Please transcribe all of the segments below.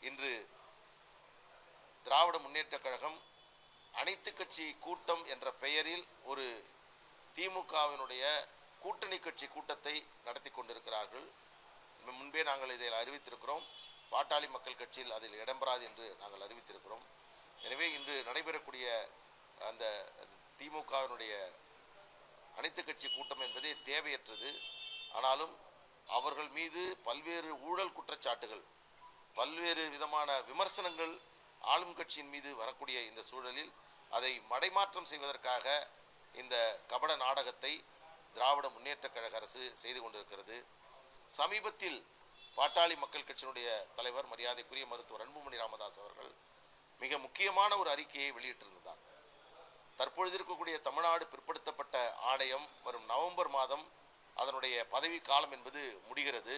இன்று திராவிட முன்னேற்றக் கழகம் அனைத்து கட்சி கூட்டம் என்ற பெயரில் ஒரு திமுகவினுடைய கூட்டணி கட்சி கூட்டத்தை நடத்தி கொண்டிருக்கிறார்கள். முன்பே நாங்கள் இதை அறிவித்திருக்கிறோம். பாட்டாளி மக்கள் கட்சியில் அதில் இடம்பெறாது என்று நாங்கள் அறிவித்திருக்கிறோம். எனவே இன்று நடைபெறக்கூடிய அந்த திமுகவினுடைய அனைத்து கட்சி கூட்டம் என்பதே தேவையற்றது. ஆனாலும் அவர்கள் மீது பல்வேறு ஊழல் குற்றச்சாட்டுகள், பல்வேறு விதமான விமர்சனங்கள் ஆளும் கட்சியின் மீது வரக்கூடிய இந்த சூழலில் அதை மடைமாற்றம் செய்வதற்காக இந்த கபட நாடகத்தை திராவிட முன்னேற்ற கழக அரசு செய்து கொண்டிருக்கிறது. சமீபத்தில் பாட்டாளி மக்கள் கட்சியினுடைய தலைவர் மரியாதைக்குரிய மருத்துவர் அன்புமணி ராமதாஸ் அவர்கள் மிக முக்கியமான ஒரு அறிக்கையை வெளியிட்டிருந்தார். தற்பொழுது இருக்கக்கூடிய தமிழ்நாடு பிற்படுத்தப்பட்ட ஆணையம் வரும் நவம்பர் மாதம் அதனுடைய பதவி காலம் என்பது முடிகிறது.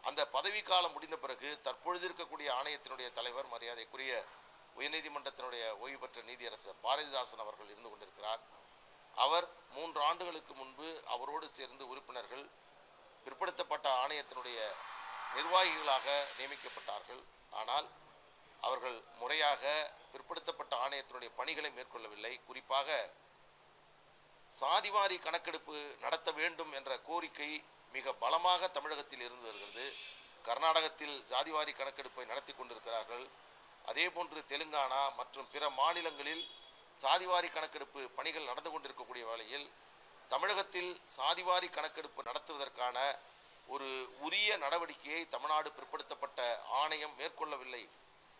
அந்த பதவி காலம் முடிந்த பிறகு தற்பொழுது இருக்கக்கூடிய ஆணையத்தினுடைய தலைவர் மரியாதைக்குரிய உயர்நீதிமன்றத்தினுடைய ஓய்வு பெற்ற நீதியரசர் பாரதிதாசன் அவர்கள் இருந்து கொண்டிருக்கிறார். அவர் 3 ஆண்டுகளுக்கு முன்பு அவரோடு சேர்ந்து உறுப்பினர்கள் பிற்படுத்தப்பட்ட ஆணையத்தினுடைய நிர்வாகிகளாக நியமிக்கப்பட்டார்கள். ஆனால் அவர்கள் முறையாக பிற்படுத்தப்பட்ட ஆணையத்தினுடைய பணிகளை மேற்கொள்ளவில்லை. குறிப்பாக சாதிவாரி கணக்கெடுப்பு நடத்த வேண்டும் என்ற கோரிக்கை மிக பலமாக தமிழகத்தில் இருந்து வருகிறது. கர்நாடகத்தில் ஜாதிவாரி கணக்கெடுப்பை நடத்தி கொண்டிருக்கிறார்கள். அதே போன்று தெலுங்கானா மற்றும் பிற மாநிலங்களில் சாதிவாரி கணக்கெடுப்பு பணிகள் நடந்து கொண்டிருக்கக்கூடிய வேளையில் தமிழகத்தில் சாதிவாரி கணக்கெடுப்பு நடத்துவதற்கான ஒரு உரிய நடவடிக்கையை தமிழ்நாடு பிற்படுத்தப்பட்ட ஆணையம் மேற்கொள்ளவில்லை.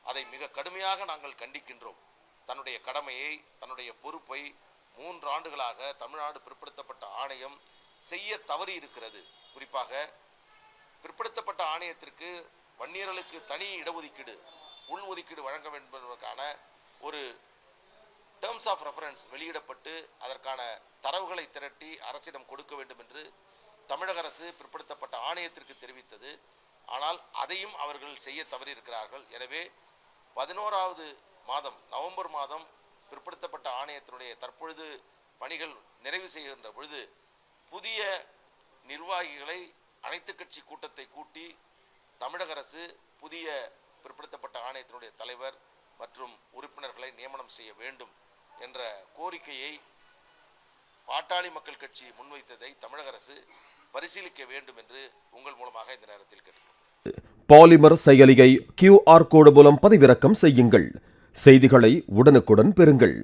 அதை மிக கடுமையாக நாங்கள் கண்டிக்கின்றோம். தன்னுடைய கடமையை, தன்னுடைய பொறுப்பை 3 ஆண்டுகளாக தமிழ்நாடு பிற்படுத்தப்பட்ட ஆணையம் செய்ய தவறி இருக்கிறது. குறிப்பாக பிற்படுத்தப்பட்ட ஆணையத்திற்கு வன்னியர்களுக்கு தனி இடஒதுக்கீடு, உள்ஒதுக்கீடு வழங்க வேண்டும் என்பதற்கான ஒரு டேர்ம்ஸ் ஆஃப் ரெஃபரன்ஸ் வெளியிடப்பட்டு அதற்கான தரவுகளை திரட்டி அரசிடம் கொடுக்க வேண்டும் என்று தமிழக அரசு பிற்படுத்தப்பட்ட ஆணையத்திற்கு தெரிவித்தது. ஆனால் அதையும் அவர்கள் செய்ய தவறி இருக்கிறார்கள். எனவே 11வது மாதம் நவம்பர் மாதம் பிற்படுத்தப்பட்ட ஆணையத்தினுடைய தற்பொழுது பணிகள் நிறைவு செய்கின்ற பொழுது புதிய நிர்வாகிகளை அனைத்து கட்சி கூட்டத்தை கூட்டி தமிழக அரசு புதிய பிற்படுத்தப்பட்ட ஆணையத்தினுடைய தலைவர் மற்றும் உறுப்பினர்களை நியமனம் செய்ய வேண்டும் என்ற கோரிக்கையை பாட்டாளி மக்கள் கட்சி முன்வைத்ததை தமிழக அரசு பரிசீலிக்க வேண்டும் என்று உங்கள் மூலமாக இந்த நேரத்தில் கேட்டுக்கொள்கிறேன். பாலிமர் செயலியை QR கோடு மூலம் பதிவிறக்கம் செய்யுங்கள். செய்திகளை உடனுக்குடன் பெறுங்கள்.